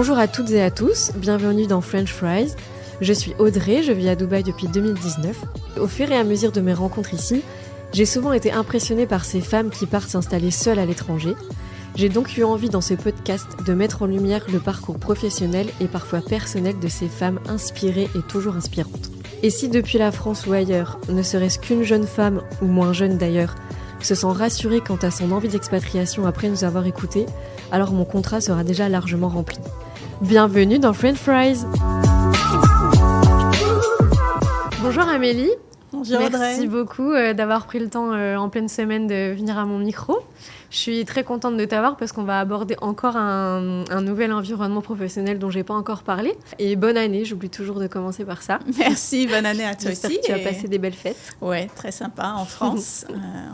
Bonjour à toutes et à tous, bienvenue dans French Fries. Je suis Audrey, je vis à Dubaï depuis 2019. Au fur et à mesure de mes rencontres ici, j'ai souvent été impressionnée par ces femmes qui partent s'installer seules à l'étranger. J'ai donc eu envie dans ce podcast de mettre en lumière le parcours professionnel et parfois personnel de ces femmes inspirées et toujours inspirantes. Et si depuis la France ou ailleurs, ne serait-ce qu'une jeune femme, ou moins jeune d'ailleurs, se sent rassurée quant à son envie d'expatriation après nous avoir écoutés, alors mon contrat sera déjà largement rempli. Bienvenue dans French Fries. Bonjour Amélie. Bonjour Audrey. Merci beaucoup d'avoir pris le temps en pleine semaine de venir à mon micro. Je suis très contente de t'avoir parce qu'on va aborder encore un nouvel environnement professionnel dont je n'ai pas encore parlé. Et bonne année, j'oublie toujours de commencer par ça. Merci, bonne année à toi J'espère aussi. Que tu as passé des belles fêtes. Ouais, très sympa en France.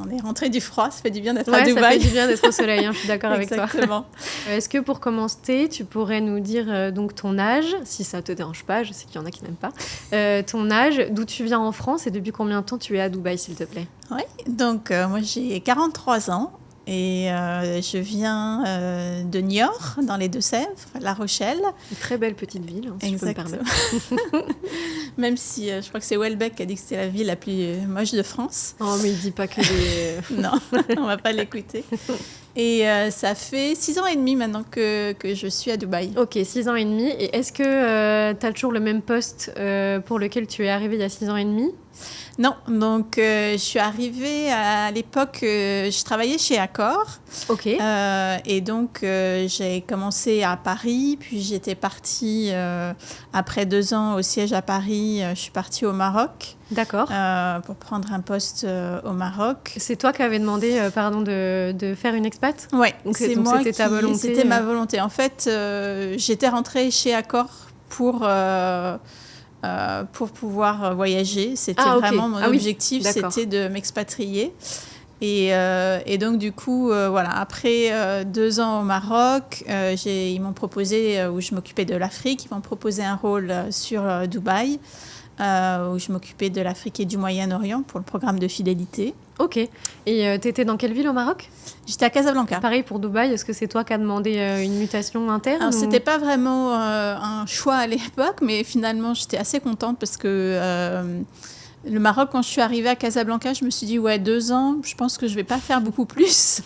On est rentré du froid, ça fait du bien d'être à Dubaï. Ça fait du bien d'être au soleil, je suis d'accord avec toi. Exactement. Est-ce que pour commencer, tu pourrais nous dire donc ton âge, si ça ne te dérange pas, je sais qu'il y en a qui n'aiment pas, ton âge, d'où tu viens en France et depuis combien de temps tu es à Dubaï, s'il te plaît? Oui, donc moi j'ai 43 ans. Et je viens de Niort, dans les Deux-Sèvres, La Rochelle. Une très belle petite ville, si Exactement. je peux me permettre. Même si je crois que c'est Welbeck qui a dit que c'était la ville la plus moche de France. Oh, mais il ne dit pas que des... Non, on ne va pas l'écouter. Et ça fait 6 ans et demi maintenant que je suis à Dubaï. Ok, 6 ans et demi. Et est-ce que tu as toujours le même poste pour lequel tu es arrivée il y a 6 ans et demi ? Non, donc je suis arrivée à l'époque, je travaillais chez Accor. Ok. Et donc j'ai commencé à Paris, puis j'étais partie après 2 ans au siège à Paris, je suis partie au Maroc. D'accord. Pour prendre un poste au Maroc. C'est toi qui avais demandé de faire une expat ? Oui, c'est moi c'était ta volonté. C'était ma volonté. En fait, j'étais rentrée chez Accor pour pouvoir voyager. C'était vraiment mon objectif, c'était de m'expatrier. Et donc, du coup, voilà, après 2 ans au Maroc, ils m'ont proposé, où je m'occupais de l'Afrique, ils m'ont proposé un rôle sur Dubaï, où je m'occupais de l'Afrique et du Moyen-Orient pour le programme de fidélité. Ok. Et tu étais dans quelle ville au Maroc ? J'étais à Casablanca. Pareil pour Dubaï, est-ce que c'est toi qui as demandé une mutation interne ? Alors, c'était pas vraiment un choix à l'époque, mais finalement, j'étais assez contente parce que le Maroc, quand je suis arrivée à Casablanca, je me suis dit, 2 ans, je pense que je vais pas faire beaucoup plus.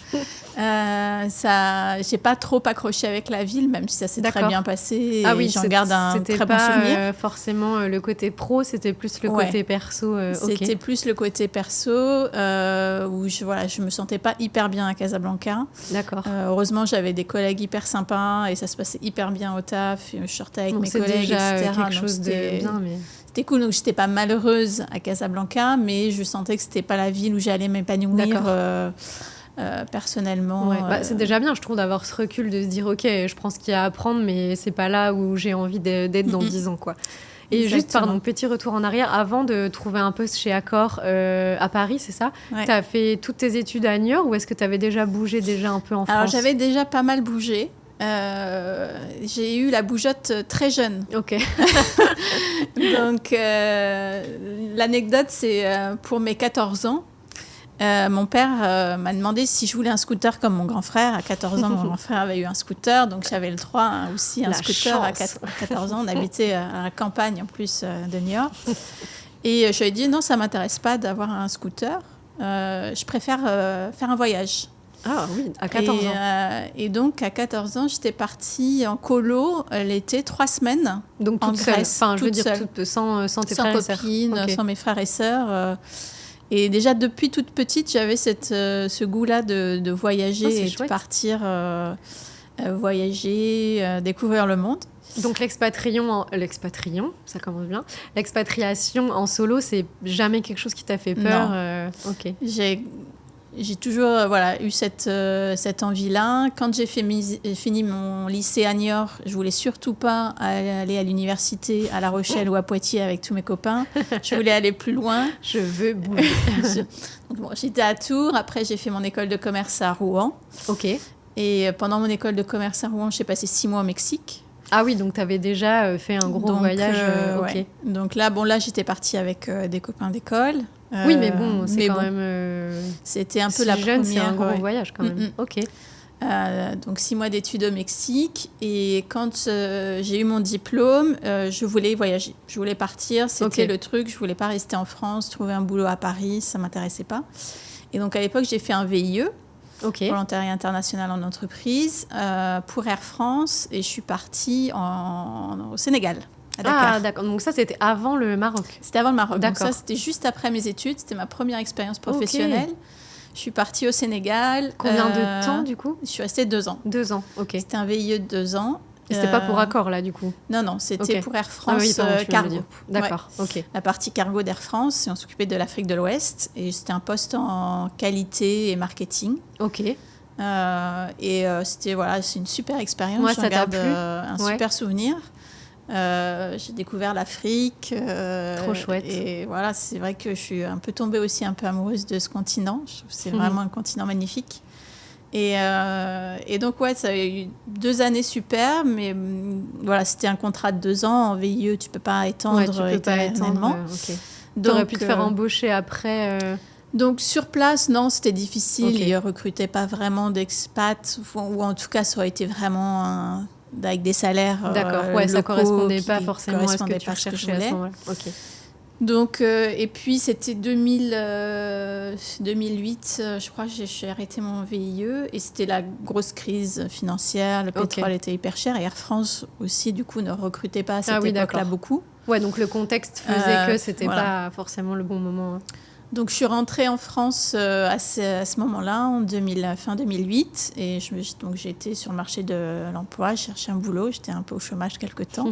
J'ai pas trop accroché avec la ville, même si ça s'est très bien passé. Ah oui, j'en garde un très bon souvenir. C'était pas forcément le côté pro, c'était plus le côté perso. C'était plus le côté perso, où je me sentais pas hyper bien à Casablanca. D'accord. Heureusement, j'avais des collègues hyper sympas et ça se passait hyper bien au taf. Je sortais avec mes collègues, déjà etc. Quelque chose de bien, mais... C'était cool, donc j'étais pas malheureuse à Casablanca, mais je sentais que c'était pas la ville où j'allais m'épanouir personnellement. Ouais, c'est déjà bien, je trouve, d'avoir ce recul, de se dire, ok, je prends ce qu'il y a à apprendre, mais c'est pas là où j'ai envie d'être dans 10 ans, quoi. Et Exactement. Juste, petit retour en arrière, avant de trouver un poste chez Accor à Paris, c'est ça ? Ouais. Tu as fait toutes tes études à Niort ou est-ce que tu avais déjà bougé un peu en France ? Alors, j'avais déjà pas mal bougé. J'ai eu la bougeotte très jeune. Ok. Donc, l'anecdote, c'est pour mes 14 ans. Mon père m'a demandé si je voulais un scooter comme mon grand frère. À 14 ans, mon grand frère avait eu un scooter, donc j'avais le droit aussi un scooter à 14 ans. On habitait à la campagne en plus de Niort. Et je lui ai dit non, ça ne m'intéresse pas d'avoir un scooter. Je préfère faire un voyage. Ah oui, à 14 ans. Et donc, à 14 ans, j'étais partie en colo l'été, 3 semaines. Donc, toute seule. Enfin, je veux dire, sans tes frères et sœurs. Sans copine, sans mes frères et sœurs. Et déjà, depuis toute petite, j'avais ce goût-là de voyager et chouette. De partir voyager, découvrir le monde. Donc l'expatriation, ça commence bien. L'expatriation en solo, c'est jamais quelque chose qui t'a fait peur. Non. Ok. J'ai toujours eu cette envie-là. Quand j'ai fini mon lycée à Niort, je voulais surtout pas aller à l'université à La Rochelle ou à Poitiers avec tous mes copains. Je voulais aller plus loin. Je veux bouger. Donc, j'étais à Tours. Après, j'ai fait mon école de commerce à Rouen. Ok. Et pendant mon école de commerce à Rouen, j'ai passé 6 mois au Mexique. Ah oui, donc tu avais déjà fait un gros voyage. Ok. Ouais. Donc là, j'étais partie avec des copains d'école. Oui, mais bon, c'est quand même... C'était un peu si la jeune, première... c'est un gros voyage quand même. Ok. Donc 6 mois d'études au Mexique. Et quand j'ai eu mon diplôme, je voulais voyager. Je voulais partir, c'était le truc. Je ne voulais pas rester en France, trouver un boulot à Paris, ça ne m'intéressait pas. Et donc à l'époque, j'ai fait un VIE, volontariat international en entreprise, pour Air France. Et je suis partie au Sénégal, à Dakar. Ah, d'accord. Donc ça, c'était avant le Maroc. C'était avant le Maroc. D'accord. Donc ça, c'était juste après mes études. C'était ma première expérience professionnelle. Je suis partie au Sénégal. Combien de temps, du coup ? Je suis restée 2 ans. 2 ans, ok. C'était un VIE de 2 ans. Et c'était pas pour Accor, là, du coup ? Non, c'était pour Air France Cargo. D'accord, ok. La partie cargo d'Air France, et on s'occupait de l'Afrique de l'Ouest. Et c'était un poste en qualité et marketing. Ok. Et c'était, c'est une super expérience. Ouais, J'en garde un super souvenir. J'ai découvert l'Afrique. Trop chouette. Et voilà, c'est vrai que je suis un peu tombée aussi un peu amoureuse de ce continent. Je trouve que c'est vraiment un continent magnifique. Et donc, ça a eu 2 années super, mais voilà, c'était un contrat de 2 ans. En VIE, tu ne peux pas étendre éternellement. Tu aurais pu te faire embaucher après Donc, sur place, non, c'était difficile. Ils ne recrutaient pas vraiment d'expats, ou en tout cas, ça aurait été vraiment avec des salaires ça ne correspondait pas forcément à ce que tu recherchais à ce moment-là. Donc, et puis, c'était 2008, je crois que j'ai arrêté mon VIE. Et c'était la grosse crise financière. Le pétrole était hyper cher. Et Air France aussi, du coup, ne recrutait pas à cette époque-là beaucoup. Ouais, donc le contexte faisait que c'était pas forcément le bon moment. Donc, je suis rentrée en France à ce moment-là, fin 2008. Et donc, j'ai été sur le marché de l'emploi, cherché un boulot. J'étais un peu au chômage quelque temps.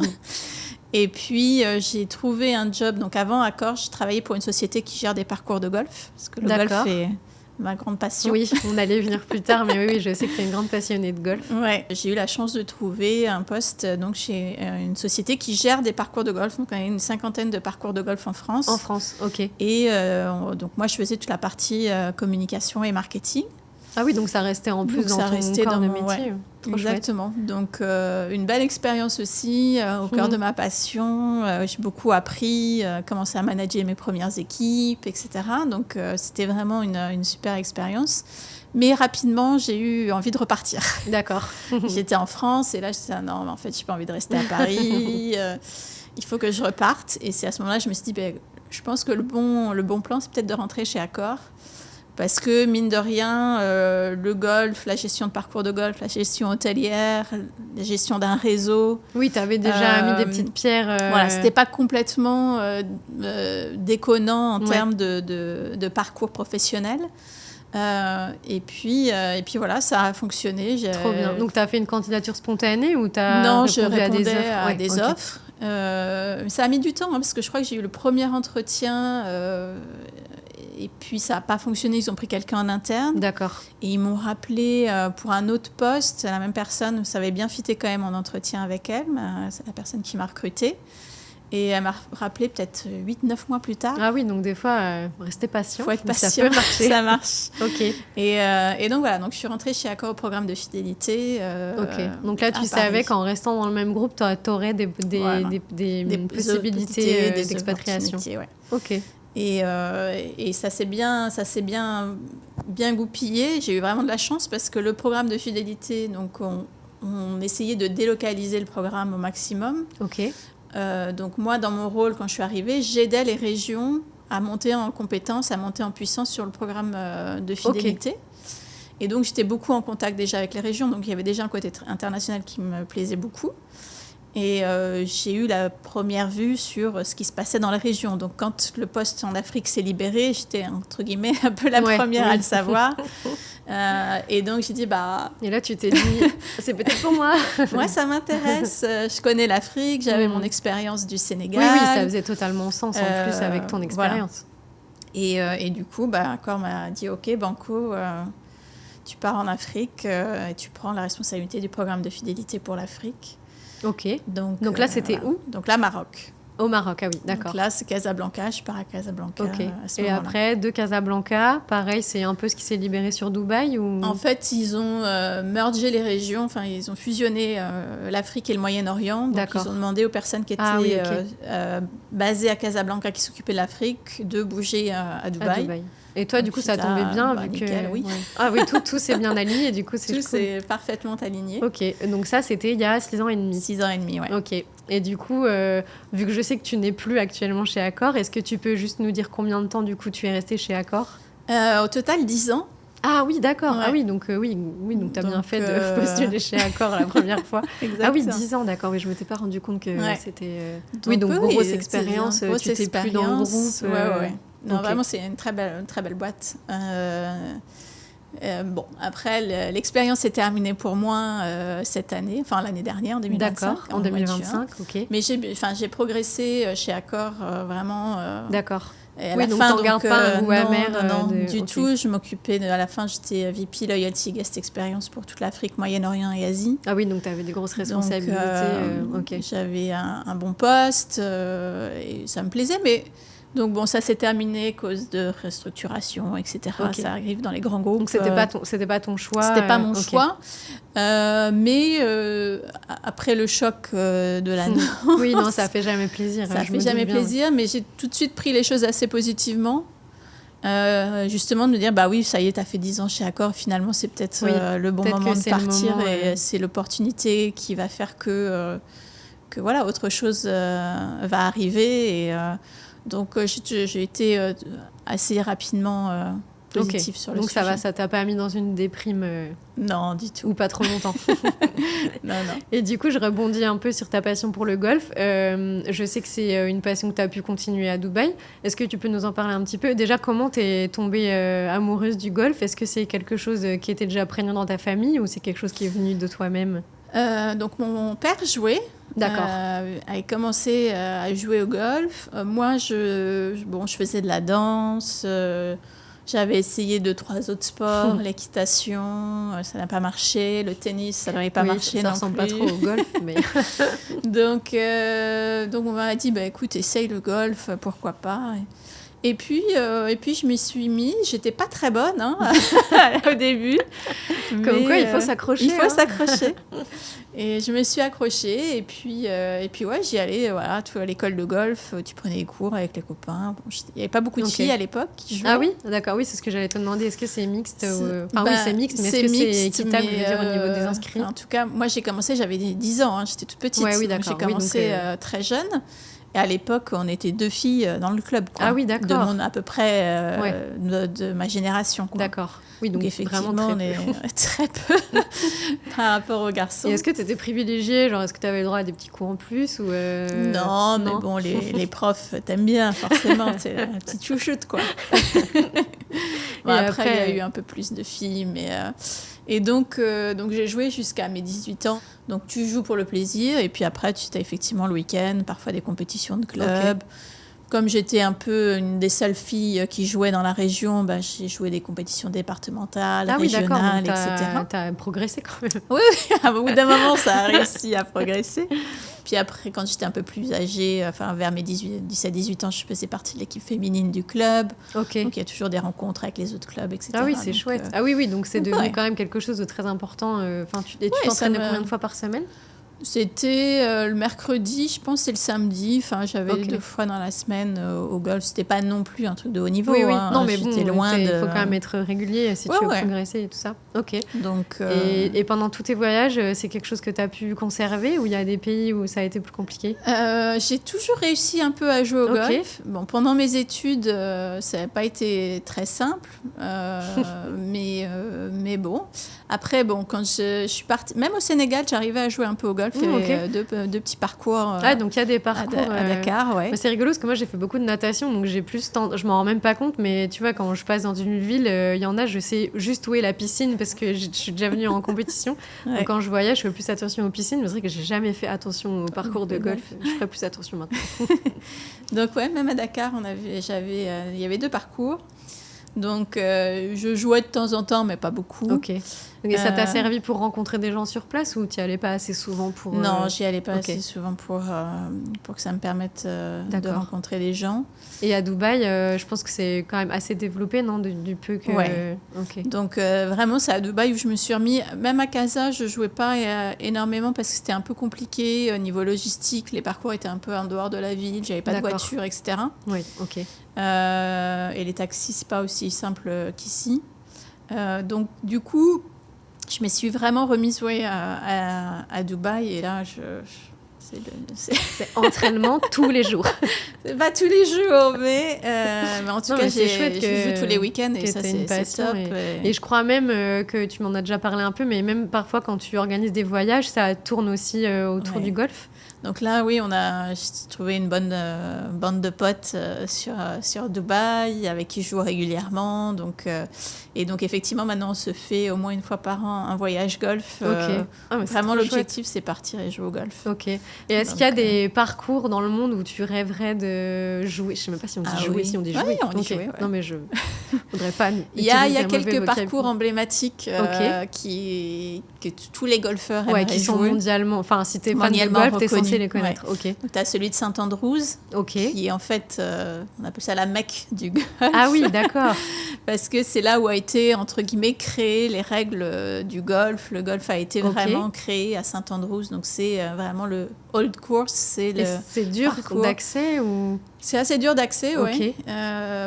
Et puis, j'ai trouvé un job. Donc, avant Accor, je travaillais pour une société qui gère des parcours de golf. Parce que le golf est ma grande passion. Oui, on allait venir plus tard, mais oui, je sais que tu es une grande passionnée de golf. Ouais, j'ai eu la chance de trouver un poste chez une société qui gère des parcours de golf. Donc, on a une 50aine de parcours de golf en France. En France, ok. Et donc, moi, je faisais toute la partie communication et marketing. Ah oui, donc ça restait en plus dans ton corps de métier. Trop exactement. Chouette. Donc, une belle expérience aussi, au cœur de ma passion. J'ai beaucoup appris, commencé à manager mes premières équipes, etc. Donc, c'était vraiment une super expérience. Mais rapidement, j'ai eu envie de repartir. D'accord. J'étais en France et là, je me disais, non, mais en fait, je n'ai pas envie de rester à Paris. Il faut que je reparte. Et c'est à ce moment-là, je me suis dit, je pense que le bon plan, c'est peut-être de rentrer chez Accor. Parce que, mine de rien, le golf, la gestion de parcours de golf, la gestion hôtelière, la gestion d'un réseau... Oui, tu avais déjà mis des petites pierres... Voilà, ce n'était pas complètement déconnant en termes de parcours professionnel. Et puis voilà, ça a fonctionné. Trop bien. Donc, tu as fait une candidature spontanée ou tu as Non, répondu je répondais à des offres? Ça a mis du temps, parce que je crois que j'ai eu le premier entretien... Et puis, ça n'a pas fonctionné. Ils ont pris quelqu'un en interne. D'accord. Et ils m'ont rappelé pour un autre poste. La même personne, ça avait bien fité quand même en entretien avec elle. C'est la personne qui m'a recrutée. Et elle m'a rappelé peut-être 8-9 mois plus tard. Ah oui, donc des fois, restez patient. Il faut être patient. Ça peut marcher. Ça marche. Ok. Et donc voilà, donc je suis rentrée chez Accor au programme de fidélité. Ok. Donc là, tu savais qu'en restant dans le même groupe, tu aurais des possibilités d'expatriation. Ouais. Ok. Et ça s'est bien goupillé. J'ai eu vraiment de la chance parce que le programme de fidélité, donc on essayait de délocaliser le programme au maximum. Ok. Donc moi, dans mon rôle, quand je suis arrivée, j'aidais les régions à monter en compétences, à monter en puissance sur le programme de fidélité. Okay. Et donc, j'étais beaucoup en contact déjà avec les régions. Donc, il y avait déjà un côté international qui me plaisait beaucoup. Et j'ai eu la première vue sur ce qui se passait dans les régions. Donc, quand le poste en Afrique s'est libéré, j'étais, entre guillemets, un peu la première à le savoir. Et donc, j'ai dit, Et là, tu t'es dit, c'est peut-être pour moi. Moi, ça m'intéresse. Je connais l'Afrique, j'avais mon expérience du Sénégal. Oui, ça faisait totalement sens en plus avec ton expérience. Voilà. Et du coup, Accor m'a dit, OK, Banco, tu pars en Afrique et tu prends la responsabilité du programme de fidélité pour l'Afrique. Ok. Donc là, c'était où ? Donc là, Maroc. Au Maroc, ah oui, d'accord. Donc là, c'est Casablanca. Je pars à Casablanca. Ok. À ce et après, de Casablanca, pareil, c'est un peu ce qui s'est libéré sur Dubaï ou... En fait, ils ont mergé les régions. Enfin, ils ont fusionné l'Afrique et le Moyen-Orient. Donc, ils ont demandé aux personnes qui étaient basées à Casablanca, qui s'occupaient de l'Afrique, de bouger à Dubaï. Et toi, du coup, ça tombait bien vu nickel, que... oui. Ouais. Ah oui, tout s'est bien aligné, du coup, c'est Tout cool. s'est parfaitement aligné. Ok, donc ça, c'était il y a 6 ans et demi. 6 ans et demi, ouais. Ok, et du coup, vu que je sais que tu n'es plus actuellement chez Accor, est-ce que tu peux juste nous dire combien de temps, du coup, tu es restée chez Accor ? Au total, 10 ans. Ah oui, d'accord. Ouais. Ah oui, donc donc tu as bien fait de postuler chez Accor la première fois. Exactement. Ah oui, 10 ans, d'accord. Oui, je ne m'étais pas rendu compte que c'était... Donc, grosse expérience. Tu n'étais plus dans le groupe. Ouais. Non, okay. Vraiment, c'est une très belle boîte. Bon, après, l'expérience est terminée pour moi cette année, enfin l'année dernière, en 2025. D'accord, en 2025, ok. Mais j'ai progressé chez Accor vraiment... D'accord. Et à oui, la donc fin, t'en gardes pas un goût amer. Non, du tout. Je m'occupais, à la fin, j'étais VP Loyalty Guest Experience pour toute l'Afrique, Moyen-Orient et Asie. Ah oui, donc tu avais des grosses responsabilités. Donc, j'avais un bon poste et ça me plaisait, mais... Donc bon, ça s'est terminé à cause de restructuration, etc. Okay. Ça arrive dans les grands groupes. Donc c'était pas ton choix. C'était pas mon choix. Mais après le choc de l'annonce... Oui, non, ça fait jamais plaisir. Ça fait jamais plaisir, mais j'ai tout de suite pris les choses assez positivement. Justement de me dire, bah oui, ça y est, t'as fait 10 ans chez Accor, finalement c'est peut-être le bon moment de partir et c'est l'opportunité qui va faire que voilà, autre chose va arriver et... Donc, j'ai été assez rapidement positive sur le sujet. Donc, ça t'a pas mis dans une déprime Non, du tout. Ou pas trop longtemps. Non. Et du coup, je rebondis un peu sur ta passion pour le golf. Je sais que c'est une passion que tu as pu continuer à Dubaï. Est-ce que tu peux nous en parler un petit peu ? Déjà, comment tu es tombée amoureuse du golf ? Est-ce que c'est quelque chose qui était déjà prégnant dans ta famille ou c'est quelque chose qui est venu de toi-même ? Donc, mon père jouait. D'accord. A commencé à jouer au golf. Moi, je faisais de la danse. J'avais essayé 2-3 autres sports, l'équitation, ça n'a pas marché. Le tennis, ça n'avait pas marché non plus. Ça ressemble pas trop au golf, mais... donc, on m'a dit, bah, écoute, essaye le golf, pourquoi pas. Et puis, je m'y suis mis. J'étais pas très bonne au début. Comme quoi, il faut s'accrocher. Il faut s'accrocher. Et je me suis accrochée. Et puis ouais, j'y allais à l'école de golf. Tu prenais les cours avec les copains. Bon, il n'y avait pas beaucoup de filles à l'époque qui jouaient. Ah oui, d'accord. Oui, c'est ce que j'allais te demander. Est-ce que c'est mixte oui, c'est mixte, mais est-ce que c'est équitable au niveau des inscrits ? En tout cas, moi, j'ai commencé, j'avais 10 ans. J'étais toute petite. Ouais, oui, donc j'ai commencé très jeune. Et à l'époque, on était 2 filles dans le club. Quoi. Ah oui, d'accord. À peu près de ma génération. Quoi. D'accord. Oui, donc effectivement, vraiment on est très peu par rapport aux garçons. Et est-ce que tu étais privilégiée ? Genre, est-ce que tu avais le droit à des petits cours en plus ou Non, mais bon, les profs t'aiment bien, forcément. C'est la petite chouchoute, quoi. Bon, après, il y a eu un peu plus de filles, mais... Et donc j'ai joué jusqu'à mes 18 ans. Donc, tu joues pour le plaisir. Et puis après, tu as effectivement le week-end, parfois des compétitions de club. Okay. Comme j'étais un peu une des seules filles qui jouaient dans la région, j'ai joué des compétitions départementales, régionales, etc. Tu as progressé quand même. Oui, au bout d'un moment, ça a réussi à progresser. Puis après, quand j'étais un peu plus âgée, vers mes 17-18 ans, je faisais partie de l'équipe féminine du club. Okay. Donc, il y a toujours des rencontres avec les autres clubs, etc. Ah oui, c'est chouette. Ah oui, donc c'est devenu quand même quelque chose de très important. Tu t'entraînais combien de fois par semaine ? C'était le mercredi, je pense, et le samedi. J'avais 2 fois dans la semaine au golf. C'était pas non plus un truc de haut niveau. Oui. Non, mais j'étais loin de... Il faut quand même être régulier si tu veux progresser et tout ça. Ok. Donc, et pendant tous tes voyages, c'est quelque chose que tu as pu conserver ou il y a des pays où ça a été plus compliqué ? J'ai toujours réussi un peu à jouer au golf. Bon, pendant mes études, ça n'a pas été très simple. mais bon. Après, quand je suis partie... Même au Sénégal, j'arrivais à jouer un peu au golf. Il y avait 2 petits parcours. Donc il y a des parcours à Dakar, ouais. Mais c'est rigolo parce que moi j'ai fait beaucoup de natation, donc j'ai plus je m'en rends même pas compte, mais tu vois, quand je passe dans une ville, il y en a, je sais juste où est la piscine parce que je suis déjà venue en compétition. Ouais. Donc quand je voyage, je fais plus attention aux piscines, mais c'est vrai que j'ai jamais fait attention au parcours de golf. Je ferai plus attention maintenant. Donc ouais, même à Dakar, il y avait 2 parcours. Donc, je jouais de temps en temps, mais pas beaucoup. Ok. Et ça t'a servi pour rencontrer des gens sur place ou tu n'y allais pas assez souvent pour... Non, j'y allais pas assez souvent pour que ça me permette de rencontrer des gens. Et à Dubaï, je pense que c'est quand même assez développé, non, du peu que... Ouais. Donc, vraiment, c'est à Dubaï où je me suis remis. Même à Casa, je ne jouais pas énormément parce que c'était un peu compliqué au niveau logistique. Les parcours étaient un peu en dehors de la ville. Je n'avais pas de voiture, etc. Oui, ok. Et les taxis, c'est pas aussi simple qu'ici. Donc, du coup, je me suis vraiment remise à Dubaï. Et là, c'est entraînement tous les jours. C'est pas tous les jours, mais en tout cas, c'est chouette je joue tous les week-ends et ça, c'est top. Et je crois même que tu m'en as déjà parlé un peu, mais même parfois quand tu organises des voyages, ça tourne aussi autour du golf. Donc là, oui, j'ai trouvé une bonne bande de potes sur Dubaï avec qui je joue régulièrement. Et donc, effectivement, maintenant, on se fait au moins une fois par an un voyage golf. Vraiment, l'objectif, c'est partir et jouer au golf. Ok. Et est-ce qu'il y a des parcours dans le monde où tu rêverais de jouer? Je ne sais même pas si on dit jouer, si on dit jouer. On dit jouer, ouais. Non, mais je ne voudrais pas. Il y a quelques parcours emblématiques que tous les golfeurs aimeraient jouer. Qui sont mondialement. Enfin, si tu es fan de golf, tu es censé les connaître. Ouais. Okay. Donc, tu as celui de Saint-Andrews, qui est en fait, on appelle ça la Mecque du golf. Ah oui, d'accord. Parce que c'est là où a été, entre guillemets, créé les règles du golf. Le golf a été vraiment créé à Saint-Andrews. Donc, c'est vraiment le old course. C'est dur d'accès ou... C'est assez dur d'accès, oui.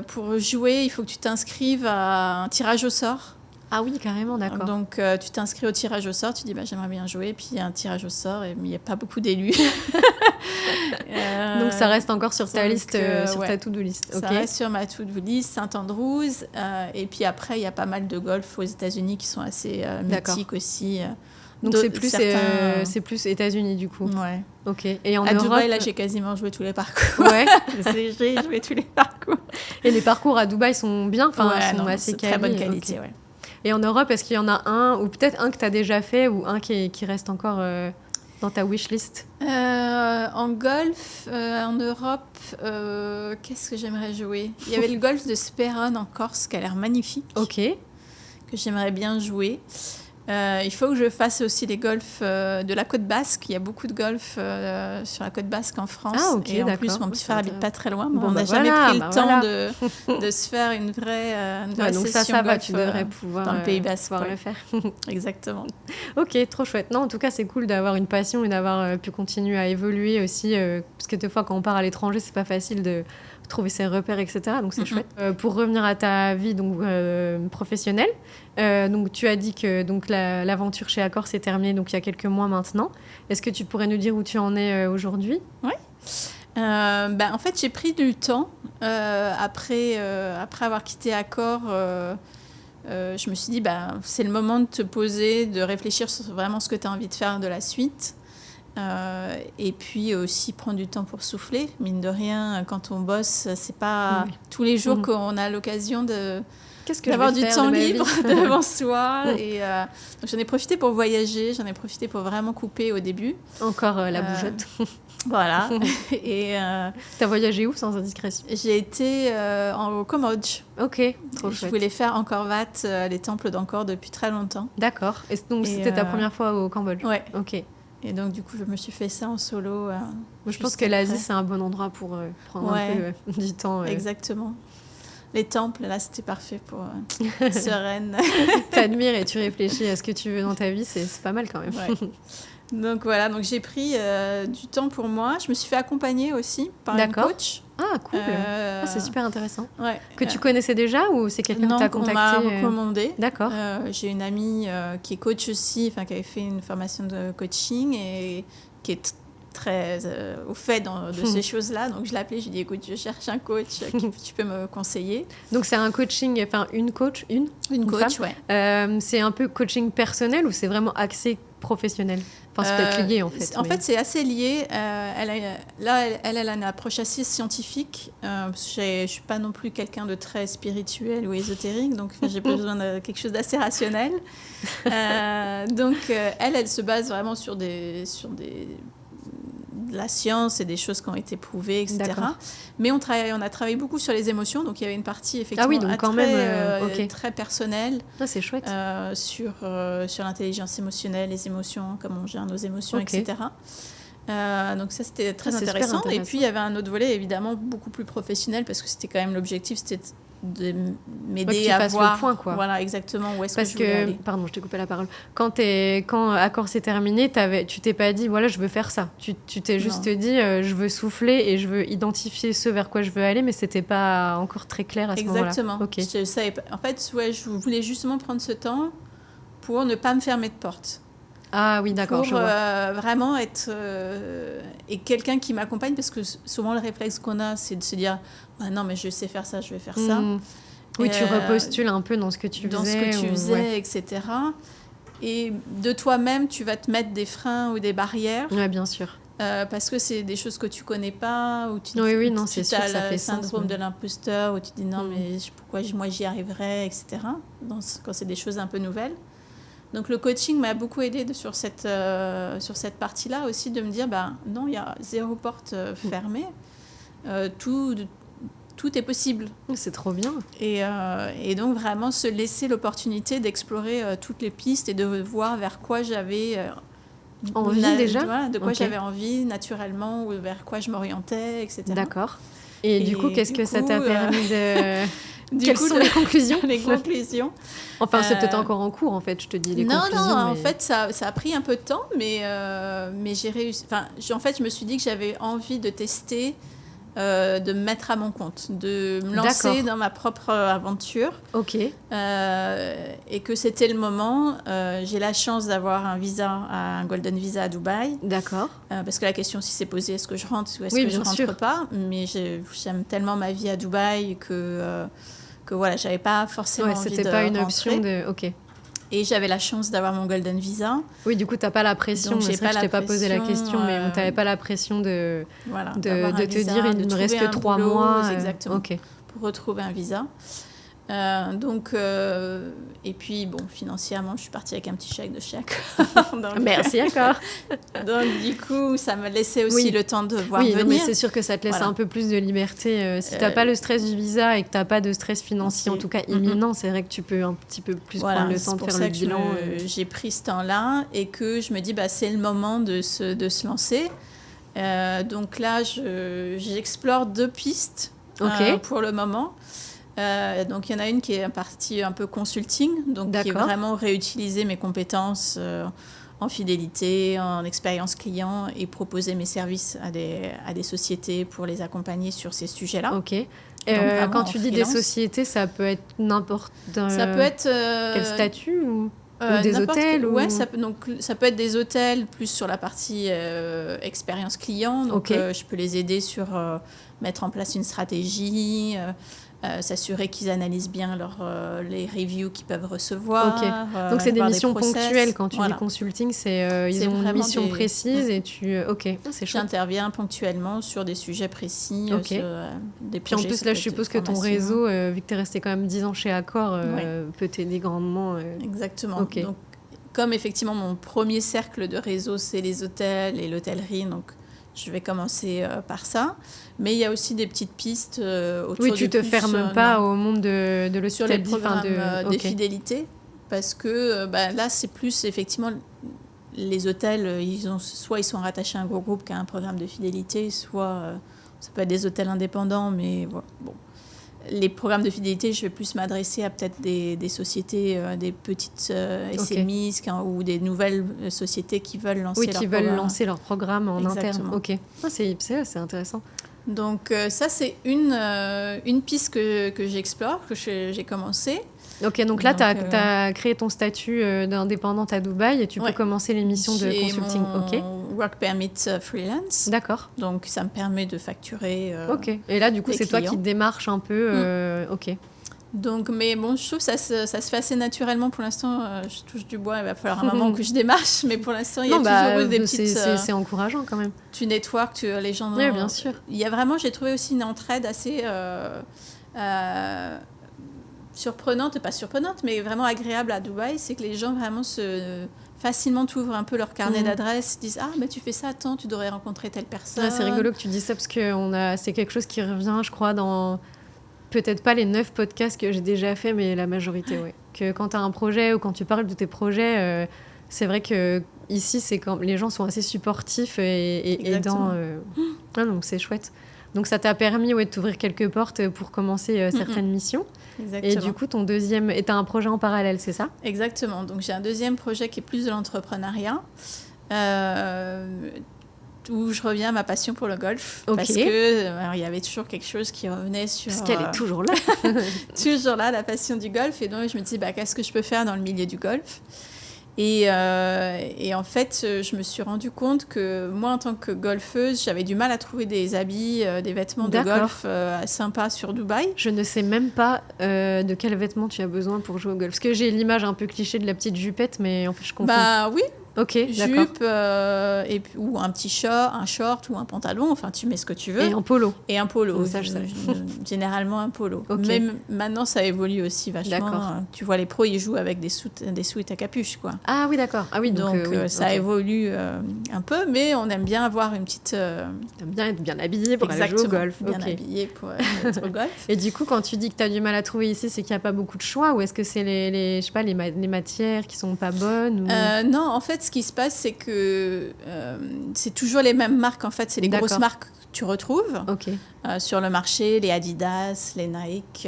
Pour jouer, il faut que tu t'inscrives à un tirage au sort. Ah oui, carrément, d'accord. Donc, tu t'inscris au tirage au sort, tu dis j'aimerais bien jouer, puis il y a un tirage au sort, mais il n'y a pas beaucoup d'élus. Donc, ça reste encore sur ta liste, sur ta to-do list. Ça reste sur ma to-do list, Saint-Andrews. Et puis après, il y a pas mal de golf aux États-Unis qui sont assez mythiques aussi. Donc, c'est plus États-Unis, du coup. Ouais. Ok. Et en à Europe... Dubaï, là, j'ai quasiment joué tous les parcours. Ouais. J'ai joué tous les parcours. Et les parcours à Dubaï sont bien, sont assez quali. Très bonne qualité, ouais. Et en Europe, est-ce qu'il y en a un, ou peut-être un que tu as déjà fait, ou un qui reste encore dans ta wishlist? En golf, en Europe, qu'est-ce que j'aimerais jouer? Il y avait le golf de Speron en Corse, qui a l'air magnifique. Ok. Que j'aimerais bien jouer. Il faut que je fasse aussi les golfs de la côte basque. Il y a beaucoup de golf sur la côte basque en France. Ah, ok, et en plus, mon petit frère habite pas très loin. On n'a jamais pris le temps de se faire une vraie donc session ça golf, va, tu devrais pouvoir, dans le Pays basque, pouvoir le faire. Exactement. Ok, trop chouette. Non, en tout cas, c'est cool d'avoir une passion et d'avoir pu continuer à évoluer aussi. Parce que des fois, quand on part à l'étranger, c'est pas facile de trouver ses repères, etc. Donc c'est chouette. Pour revenir à ta vie donc, professionnelle, donc tu as dit que donc, l'aventure chez Accor s'est terminée donc, il y a quelques mois maintenant. Est-ce que tu pourrais nous dire où tu en es aujourd'hui? Oui. En fait, j'ai pris du temps. Après avoir quitté Accor, je me suis dit c'est le moment de te poser, de réfléchir sur vraiment ce que tu as envie de faire de la suite. Et puis aussi prendre du temps pour souffler. Mine de rien, quand on bosse, c'est pas tous les jours qu'on a l'occasion d'avoir du temps libre devant soi. Et donc j'en ai profité pour voyager, j'en ai profité pour vraiment couper au début. Encore la bougeotte. Voilà. Et t'as voyagé où sans indiscrétion? J'ai été au Cambodge. Ok, trop chouette. Je voulais faire Angkor Wat, les temples d'Angkor depuis très longtemps. D'accord. Et donc c'était ta première fois au Cambodge? Ouais. Ok. Et donc, du coup, je me suis fait ça en solo. Moi, je pense que l'Asie, c'est un bon endroit pour prendre un peu du temps. Exactement. Les temples, là, c'était parfait pour sereine. T'admires et tu réfléchis à ce que tu veux dans ta vie, c'est pas mal quand même. Ouais. Donc, voilà. Donc, j'ai pris du temps pour moi. Je me suis fait accompagner aussi par une coach. Ah, cool. C'est super intéressant. Ouais. Que tu connaissais déjà ou c'est quelqu'un que tu as contacté? Non, on m'a recommandé. D'accord. J'ai une amie qui est coach aussi, qui avait fait une formation de coaching et qui est très au fait de ces choses-là. Donc, je l'ai appelée, je lui ai dit, écoute, je cherche un coach, tu peux me conseiller. Donc, c'est un coaching, une coach, une coach, femme. Ouais. C'est un peu coaching personnel ou c'est vraiment axé professionnel? Enfin, c'est peut-être lié, en fait. En fait, c'est assez lié. Elle a une approche assez scientifique. Je ne suis pas non plus quelqu'un de très spirituel ou ésotérique, donc j'ai besoin de quelque chose d'assez rationnel. Donc, elle se base vraiment sur de la science et des choses qui ont été prouvées, etc. D'accord. Mais on a travaillé beaucoup sur les émotions, donc il y avait une partie effectivement très personnelle. Ah, c'est chouette. Sur l'intelligence émotionnelle, les émotions, comment on gère nos émotions, etc. Donc ça, c'était très intéressant. Et puis, il y avait un autre volet, évidemment, beaucoup plus professionnel, parce que c'était quand même l'objectif, c'était m'aider à voir. Le point, quoi. Voilà, exactement où est-ce que je voulais aller. Pardon, je t'ai coupé la parole. Quand Accord s'est terminé, tu t'es pas dit, voilà, je veux faire ça. Tu t'es juste dit, je veux souffler et je veux identifier ce vers quoi je veux aller, mais c'était pas encore très clair à ce moment-là. Exactement. Okay. Je savais pas. En fait, je voulais justement prendre ce temps pour ne pas me fermer de porte. Ah oui, d'accord, je vois. Vraiment être et quelqu'un qui m'accompagne, parce que souvent le réflexe qu'on a, c'est de se dire non, mais je sais faire ça, je vais faire ça. Oui, tu repostules un peu dans ce que tu faisais, etc. Et de toi-même, tu vas te mettre des freins ou des barrières. Oui, bien sûr. Parce que c'est des choses que tu connais pas, ou tu as le syndrome de l'imposteur, où tu te dis non, mais pourquoi moi j'y arriverais, etc. Quand c'est des choses un peu nouvelles. Donc le coaching m'a beaucoup aidée sur cette partie-là aussi, de me dire non, il y a 0 porte fermée, tout est possible. C'est trop bien. Et donc vraiment se laisser l'opportunité d'explorer toutes les pistes et de voir vers quoi j'avais envie déjà, de quoi j'avais envie naturellement, ou vers quoi je m'orientais, etc. D'accord. Et du coup, qu'est-ce que ça t'a permis de... Quelles sont les conclusions? Les conclusions. Enfin, c'est peut-être encore en cours, en fait, je te dis les conclusions. Non, en fait, ça a pris un peu de temps, mais j'ai réussi. Enfin, en fait, je me suis dit que j'avais envie de tester, de me mettre à mon compte, de me lancer dans ma propre aventure. Ok. Et que c'était le moment. J'ai la chance d'avoir un Golden Visa à Dubaï. D'accord. Parce que la question aussi s'est posée, est-ce que je rentre ou est-ce que je ne rentre pas? Mais j'aime tellement ma vie à Dubaï que voilà, j'avais pas forcément envie de rentrer. C'était pas une option de... Ok. Et j'avais la chance d'avoir mon Golden Visa. Oui, du coup, tu n'as pas la pression. C'est vrai que je t'ai pas posé la question, mais tu n'avais pas la pression de te dire, il me reste 3 mois. Exactement, pour retrouver un visa. Et puis, financièrement, je suis partie avec un petit chèque de chèque. Merci, d'accord. Donc, du coup, ça me laissait aussi le temps de voir venir. Oui, mais c'est sûr que ça te laisse un peu plus de liberté. Si tu n'as pas le stress du visa et que tu n'as pas de stress financier, en tout cas imminent, c'est vrai que tu peux un petit peu plus prendre le temps de faire le bilan. J'ai pris ce temps-là et que je me dis, c'est le moment de se lancer. Donc là, j'explore 2 pistes pour le moment. Donc il y en a une qui est partie un peu consulting, donc qui est vraiment réutiliser mes compétences en fidélité, en expérience client, et proposer mes services à des sociétés pour les accompagner sur ces sujets-là. Ok. Quand tu dis des sociétés, ça peut être n'importe ça peut être quel statut ou des hôtels ou... ça peut être des hôtels plus sur la partie expérience client, donc je peux les aider sur mettre en place une stratégie, s'assurer qu'ils analysent bien les reviews qu'ils peuvent recevoir. Donc c'est des missions ponctuelles. Quand tu dis consulting, ils ont une mission précise et tu... c'est chouette. J'interviens ponctuellement sur des sujets précis, sur des projets. Puis en plus, là, je suppose que ton réseau, vu que tu es resté quand même 10 ans chez Accor, peut t'aider grandement. Exactement. Donc, comme effectivement, mon premier cercle de réseau, c'est les hôtels et l'hôtellerie, donc je vais commencer par ça. Mais il y a aussi des petites pistes autour Oui, tu ne te fermes pas au monde de l'hôtellerie. Sur les programmes de fidélité. Parce que là, c'est plus effectivement... Les hôtels, soit ils sont rattachés à un gros groupe qui a un programme de fidélité, soit ça peut être des hôtels indépendants, mais bon. Les programmes de fidélité, je vais plus m'adresser à peut-être des sociétés, des petites SMI ou des nouvelles sociétés qui veulent lancer leur programme en interne. Ok. C'est intéressant. Donc ça, c'est une piste que j'explore, que j'ai commencé. Ok, donc là, tu as créé ton statut d'indépendante à Dubaï et tu peux commencer les missions de consulting. J'ai mon work permit freelance. D'accord. Donc, ça me permet de facturer Ok. Et là, du coup, c'est clients. toi qui démarches un peu. Ok. Donc, mais bon, je trouve que ça se fait assez naturellement pour l'instant. Je touche du bois, il va falloir un moment que je démarche. Mais pour l'instant, il y a toujours eu des petites... C'est encourageant quand même. Tu network, les gens... Oui, bien sûr. Il y a vraiment, j'ai trouvé aussi une entraide assez... surprenante, pas surprenante, mais vraiment agréable à Dubaï, c'est que les gens vraiment facilement t'ouvrent un peu leur carnet d'adresses, disent mais tu fais ça, attends, tu devrais rencontrer telle personne. C'est rigolo que tu dis ça parce que c'est quelque chose qui revient, je crois, dans peut-être pas les 9 podcasts que j'ai déjà fait, mais la majorité, que quand tu as un projet ou quand tu parles de tes projets, c'est vrai que ici, c'est quand les gens sont assez supportifs et aidants. Donc c'est chouette. Donc ça t'a permis de t'ouvrir quelques portes pour commencer certaines missions. Exactement. Et du coup, ton deuxième... Et t'as un projet en parallèle, c'est ça? Exactement. Donc j'ai un deuxième projet qui est plus de l'entrepreneuriat, où je reviens à ma passion pour le golf. Ok. Parce que il y avait toujours quelque chose qui revenait sur... Parce qu'elle est toujours là. toujours là, la passion du golf. Et donc je me dis, qu'est-ce que je peux faire dans le milieu du golf ? Et en fait, je me suis rendu compte que moi, en tant que golfeuse, j'avais du mal à trouver des habits, des vêtements de golf sympas sur Dubaï. Je ne sais même pas de quels vêtements tu as besoin pour jouer au golf. Parce que j'ai l'image un peu cliché de la petite jupette, mais en fait, je comprends. Oui. Ok, jupe, ou un petit short, un short ou un pantalon. Enfin, tu mets ce que tu veux. Et un polo. Et un polo. Oh, ça, je sais. Généralement un polo. Okay. Mais maintenant, ça évolue aussi vachement. D'accord. Tu vois, les pros, ils jouent avec des sweats à capuche, quoi. Ah oui, d'accord. Ah oui, donc ça évolue un peu, mais on aime bien avoir une petite... T'aimes bien être bien habillé pour aller jouer au golf. Bien habillé pour être au golf. Et du coup, quand tu dis que tu as du mal à trouver ici, c'est qu'il n'y a pas beaucoup de choix, ou est-ce que c'est les matières qui sont pas bonnes ou... Non, en fait, ce qui se passe, c'est que c'est toujours les mêmes marques. En fait, c'est les grosses marques que tu retrouves sur le marché, les Adidas, les Nike,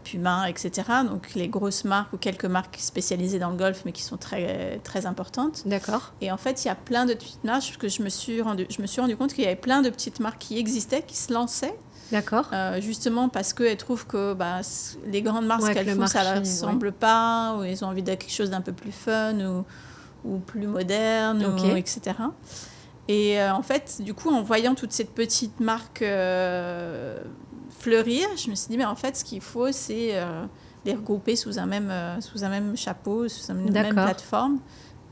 Puma, etc. Donc, les grosses marques ou quelques marques spécialisées dans le golf, mais qui sont très, très importantes. D'accord. Et en fait, il y a plein de petites marques, parce que je me suis rendu compte qu'il y avait plein de petites marques qui existaient, qui se lançaient. D'accord. Justement parce qu'elles trouvent que les grandes marques, ce qu'elles font, ça ne leur ressemble pas, ou elles ont envie de quelque chose d'un peu plus fun, ou plus moderne, etc. Et en fait, du coup, en voyant toutes ces petites marques fleurir, je me suis dit, mais en fait, ce qu'il faut, c'est les regrouper sous un même chapeau, sous une même plateforme,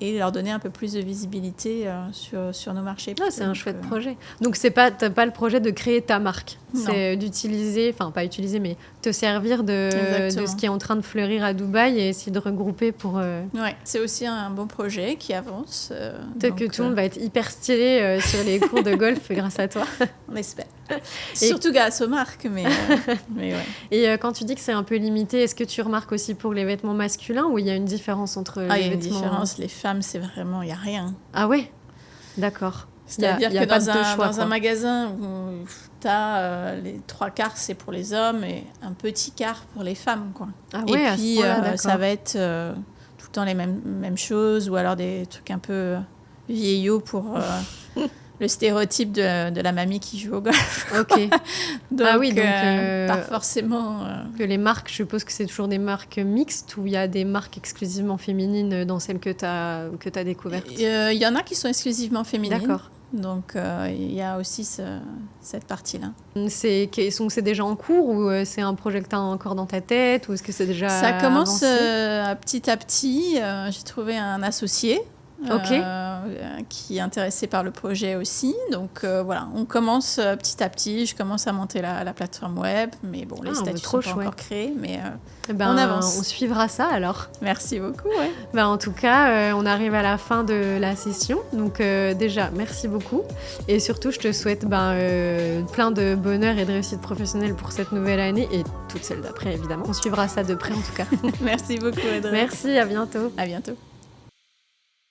et leur donner un peu plus de visibilité sur nos marchés. Ah, c'est un chouette projet. Donc, t'as pas le projet de créer ta marque. Non. C'est d'utiliser, enfin pas utiliser, mais te servir de ce qui est en train de fleurir à Dubaï et essayer de regrouper pour... Ouais, c'est aussi un bon projet qui avance. Peut-être que tout le monde va être hyper stylé sur les cours de golf grâce à toi. On espère. Surtout grâce aux marques, mais ouais. Et quand tu dis que c'est un peu limité, est-ce que tu remarques aussi pour les vêtements masculins ou il y a une différence entre les vêtements... Il y a une différence. Les femmes, c'est vraiment... Il n'y a rien. Ah ouais ? D'accord. C'est-à-dire que dans un magasin où tu as les 3/4, c'est pour les hommes et un petit quart pour les femmes, quoi. Ah ouais, et puis, ça va être tout le temps les mêmes choses, ou alors des trucs un peu vieillots pour le stéréotype de la mamie qui joue au golf. Ok. Donc, pas forcément... Que les marques, je suppose que c'est toujours des marques mixtes ou il y a des marques exclusivement féminines dans celles que tu as découvertes? Il y en a qui sont exclusivement féminines. D'accord. Donc, il y a aussi cette partie-là. C'est déjà en cours ou c'est un projet que tu as encore dans ta tête ou est-ce que c'est déjà Ça commence avancé petit à petit. J'ai trouvé un associé qui est intéressé par le projet aussi. Donc, voilà, on commence petit à petit. Je commence à monter la plateforme web. Mais bon, les statuts sont pas encore créés. Mais on avance. On suivra ça alors. Merci beaucoup. Ouais. En tout cas, on arrive à la fin de la session. Donc déjà, merci beaucoup. Et surtout, je te souhaite plein de bonheur et de réussite professionnelle pour cette nouvelle année et toutes celles d'après, évidemment. On suivra ça de près en tout cas. Merci beaucoup, Audrey. Merci, à bientôt. À bientôt.